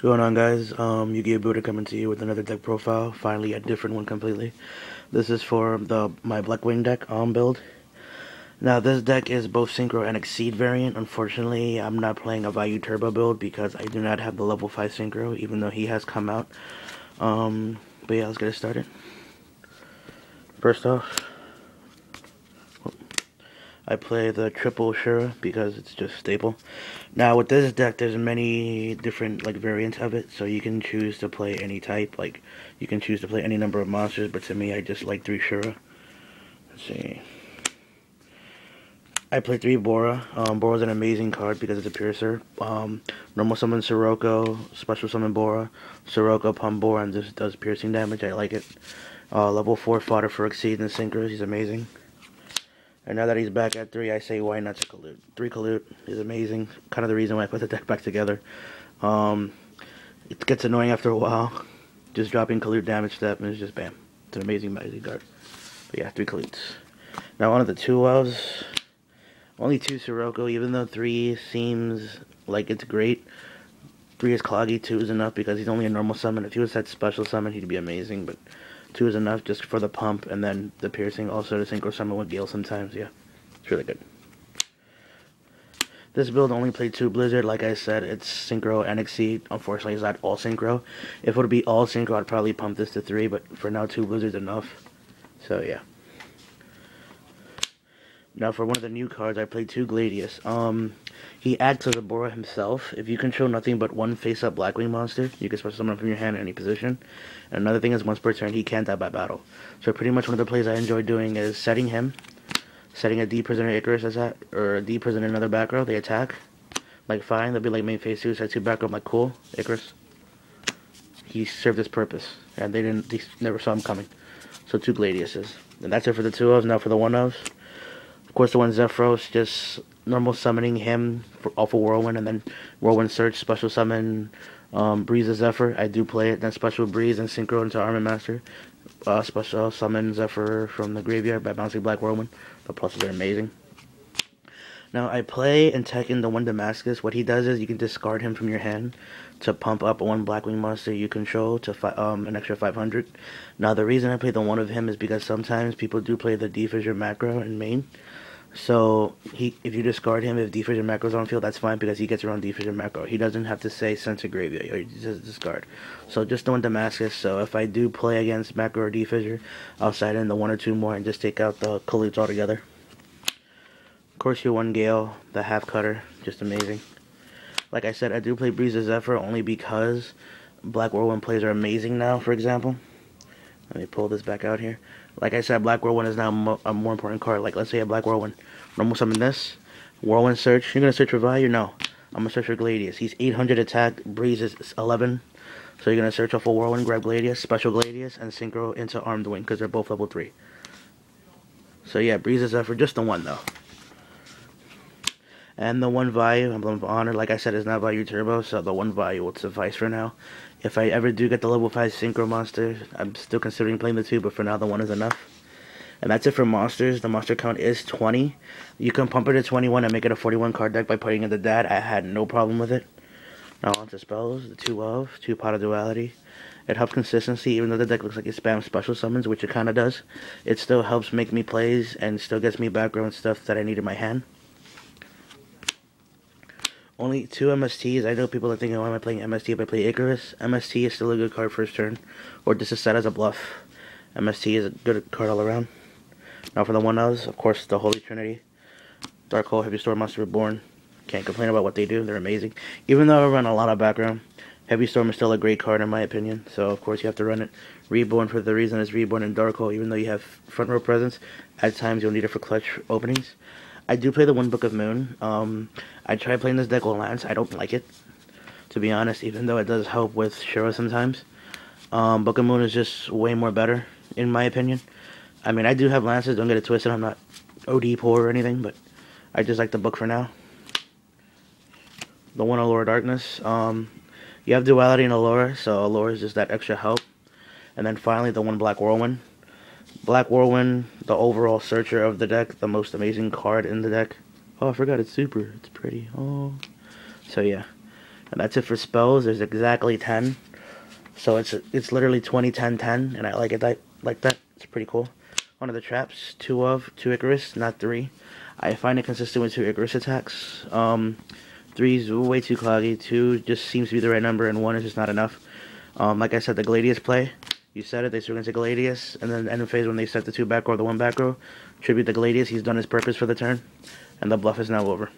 What's going on, guys? Yu-Gi-Oh! Buddha coming to you with another deck profile. Finally, a different one completely. This is for my Blackwing deck build. Now, this deck is both Synchro and Exceed variant. Unfortunately, I'm not playing a Value Turbo build because I do not have the level 5 Synchro, even though he has come out. But yeah, let's get it started. First off, I play the triple Shura because it's just staple. Now with this deck, there's many different variants of it, so you can choose to play any type. You can choose to play any number of monsters, but to me, I just like 3 Shura. Let's see. I play 3 Bora. Bora's an amazing card because it's a piercer. Normal summon Sirocco, special summon Bora, Sirocco pump Bora, and just does piercing damage. I like it. Level 4 fodder for Exceed and Synchros. He's amazing. And now that he's back at 3, I say why not to Kalut. 3 Kalut is amazing. Kind of the reason why I put the deck back together. It gets annoying after a while. Just dropping Kalut damage step and it's just bam. It's an amazing card. But yeah, 3 Kaluts. Now on to the 2 elves. Only 2 Sirocco, even though 3 seems like it's great. 3 is cloggy, 2 is enough because he's only a normal summon. If he was that special summon, he'd be amazing, but 2 is enough just for the pump, and then the piercing, also to synchro summon with Gale sometimes. Yeah, it's really good. This build only played 2 Blizzard. Like I said, it's Synchro and Exceed. Unfortunately, it's not all Synchro. If it would be all Synchro, I'd probably pump this to 3, but for now, 2 Blizzard's enough. So, yeah. Now, for one of the new cards, I played 2 Gladius. He acts as a Bora himself. If you control nothing but one face-up Blackwing monster, you can special summon from your hand in any position. And another thing is, once per turn, he can't die by battle. So pretty much one of the plays I enjoy doing is setting him, setting a D prisoner Icarus as that, or a D prisoner another back row. They attack, like fine. They'll be like main phase 2, set 2 back row. I'm like cool, Icarus. He served his purpose, and they never saw him coming. So 2 Gladiuses, and that's it for the 2 ofs. Now for the 1 ofs. Of course, the one Zephyros, just normal summoning him off of Whirlwind, and then Whirlwind Search, special summon Breeze of Zephyr. I do play it, then special Breeze and Synchro into Armor Master. Special summon Zephyr from the graveyard by bouncing Black Whirlwind. The pluses are amazing. Now, I play and Tekken the one Damascus. What he does is you can discard him from your hand to pump up one Blackwing monster you control to an extra 500. Now, the reason I play the one of him is because sometimes people do play the D-Fissure macro in main. So, if you discard him, if D-Fissure macro's on field, that's fine because he gets around D-Fissure macro. He doesn't have to say send to graveyard, or he just discard. So, just the one Damascus. So, if I do play against macro or D-Fissure, I'll side in the 1 or 2 more and just take out the Kaluts altogether. Of course, your 1 Gale, the half cutter, just amazing. Like I said, I do play Breeze of Zephyr only because Black Whirlwind plays are amazing now, for example. Let me pull this back out here. Like I said, Black Whirlwind is now a more important card. Like, let's say a Black Whirlwind. Normal summon this. Whirlwind search. You're going to search for value? No. I'm going to search for Gladius. He's 800 attack. Breeze is 11. So you're going to search off a Whirlwind, grab Gladius, special Gladius, and Synchro into Armed Wing because they're both level 3. So yeah, Breeze is for just the 1 though. And the 1 value, Emblem of Honor, like I said, is not value turbo, so the 1 value will suffice for now. If I ever do get the level 5 Synchro monster, I'm still considering playing the 2, but for now the 1 is enough. And that's it for monsters. The monster count is 20. You can pump it to 21 and make it a 41 card deck by putting in the dad. I had no problem with it. Now on to spells, the 2 of, 2 Pot of Duality. It helps consistency, even though the deck looks like it spams special summons, which it kind of does. It still helps make me plays and still gets me background stuff that I need in my hand. Only 2 MSTs. I know people are thinking, why am I playing MST if I play Icarus? MST is still a good card first turn, or just a set as a bluff. MST is a good card all around. Now for the 1-ofs, of course, the Holy Trinity. Dark Hole, Heavy Storm, Monster Reborn. Can't complain about what they do. They're amazing. Even though I run a lot of background, Heavy Storm is still a great card in my opinion. So, of course, you have to run it. Reborn for the reason it's Reborn and Dark Hole. Even though you have front row presence, at times you'll need it for clutch openings. I do play the 1 Book of Moon. I tried playing this deck with Lance. I don't like it, to be honest, even though it does help with Shura sometimes. Book of Moon is just way more better, in my opinion. I mean, I do have Lances, don't get it twisted. I'm not OD poor or anything, but I just like the book for now. The 1 Allure Darkness. You have Duality and Allure, so Allure is just that extra help. And then finally, the 1 Black Whirlwind. Black Whirlwind, the overall searcher of the deck, the most amazing card in the deck. Oh, I forgot it's super. It's pretty. Oh. So yeah. And that's it for spells. There's exactly 10. So it's literally 20, 10, 10, and I like it like that. It's pretty cool. One of the traps, 2 Icarus, not 3. I find it consistent with 2 Icarus attacks. 3 is way too cloggy. 2 just seems to be the right number, and 1 is just not enough. Like I said, the Gladius play. You said it, they swing into Gladius, and then end of phase when they set the 2 back row, the 1 back row, tribute the Gladius. He's done his purpose for the turn, and the bluff is now over.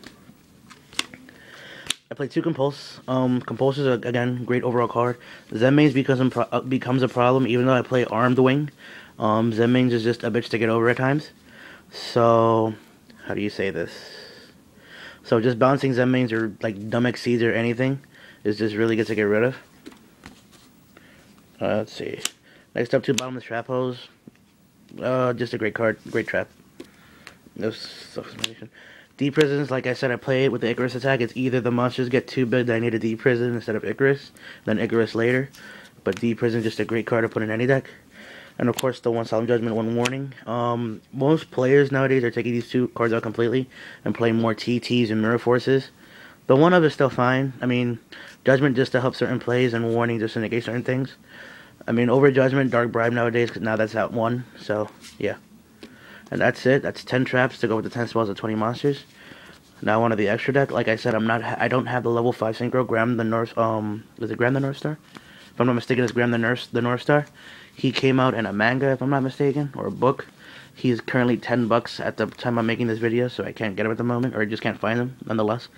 I play 2 Compulse. Compulse is, again, great overall card. Zenmaines becomes a problem, even though I play Armed Wing. Zenmaines is just a bitch to get over at times. So, how do you say this? So just bouncing Zenmaines or like dumb Exceeds or anything is just really good to get rid of. Let's see. Next up, 2 Bottomless Trap Hose. Just a great card, great trap. No self-explanation. Deep Prisons, like I said, I play it with the Icarus attack. It's either the monsters get too big that I need a Deep Prison instead of Icarus, then Icarus later. But Deep Prison is just a great card to put in any deck. And of course, the 1 Solemn Judgment, 1 Warning. Most players nowadays are taking these 2 cards out completely and playing more TTs and Mirror Forces. The 1 of is still fine. I mean, Judgment just to help certain plays and Warning just to negate certain things. I mean, over Judgment, Dark Bribe nowadays, because now that's out 1. So, yeah. And that's it. That's 10 traps to go with the 10 spells of 20 monsters. Now one of the extra deck. Like I said, I don't have the level 5 synchro. Graham the North. Is it Graham the North Star? If I'm not mistaken, it's Graham the North Star. He came out in a manga, if I'm not mistaken, or a book. He's currently $10 at the time I'm making this video, so I can't get him at the moment, or I just can't find him. Nonetheless,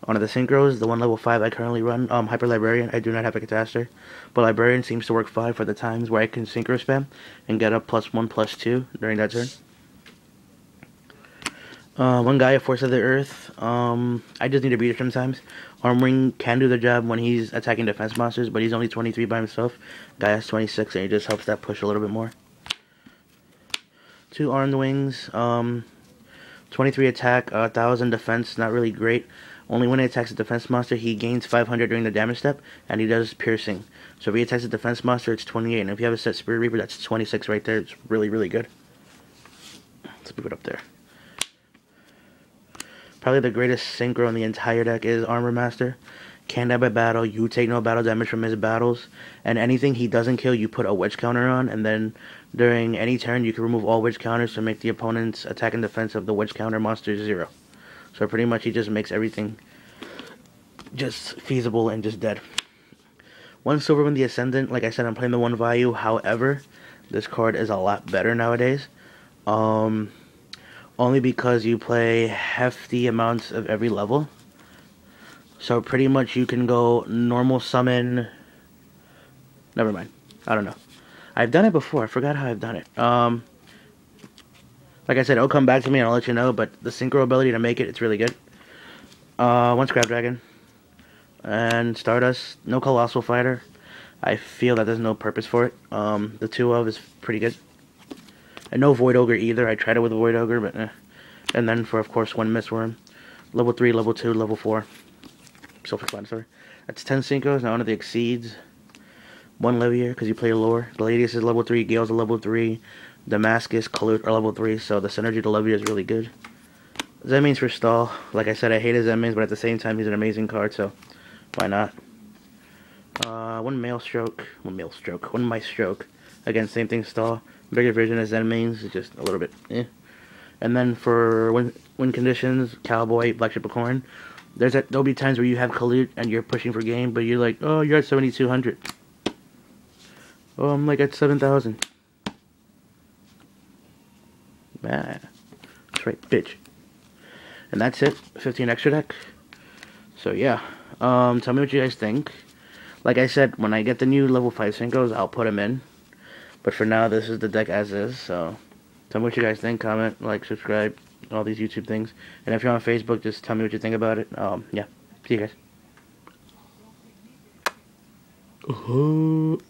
one of the synchros, the 1 level 5 I currently run, Hyper Librarian. I do not have a Catastor, but Librarian seems to work fine for the times where I can synchro spam and get a +1/+2 during that turn. 1 Gaia, Force of the Earth. I just need to beat it sometimes. Armoring can do the job when he's attacking defense monsters, but he's only 23 by himself. Gaia's 26, and he just helps that push a little bit more. 2 Armed Wings. 23 attack, 1000 defense. Not really great. Only when he attacks a defense monster, he gains 500 during the damage step, and he does piercing. So if he attacks a defense monster, it's 28, and if you have a set Spirit Reaper, that's 26 right there. It's really, really good. Let's move it up there. Probably the greatest synchro in the entire deck is Armor Master. Can die by battle, you take no battle damage from his battles, and anything he doesn't kill, you put a wedge counter on, and then during any turn, you can remove all wedge counters to make the opponent's attack and defense of the wedge counter monster 0. So pretty much he just makes everything just feasible and just dead. 1 Silverwind the Ascendant, like I said, I'm playing the 1 value, however, this card is a lot better nowadays. Only because you play hefty amounts of every level. So pretty much you can go normal summon. Never mind. I don't know. I've done it before. I forgot how I've done it. Like I said, it'll come back to me and I'll let you know. But the synchro ability to make it, it's really good. 1 Scrap Dragon. And Stardust. No Colossal Fighter. I feel that there's no purpose for it. The 2 of is pretty good. And no Void Ogre either. I tried it with Void Ogre, but eh. And then for, of course, 1 Mistworm. Level 3, Level 2, Level 4. Self-explanatory. That's 10 Syncos. Now under the Exceeds. 1 Livier, because you play lore. Gladius is level 3. Gale's a level 3. Damascus, Kalut are level 3. So the synergy to Livier is really good. Zenmaines for stall. Like I said, I hated Zenmaines, but at the same time, he's an amazing card, so why not? 1 Maelstroke. 1 Maelstroke. Again, same thing, stall. Bigger version of Zenmaines, just a little bit eh. And then for win conditions, Cowboy, Black Ship of Corn. There'll be times where you have Kalut and you're pushing for game, but you're like, oh, you're at 7,200. Oh, I'm like at 7,000. Ah, that's right, bitch. And that's it. 15 extra deck. So yeah, tell me what you guys think. Like I said, when I get the new level 5 Syncos, I'll put them in. But for now, this is the deck as is, so tell me what you guys think, comment, like, subscribe, all these YouTube things. And if you're on Facebook, just tell me what you think about it. Yeah, see you guys.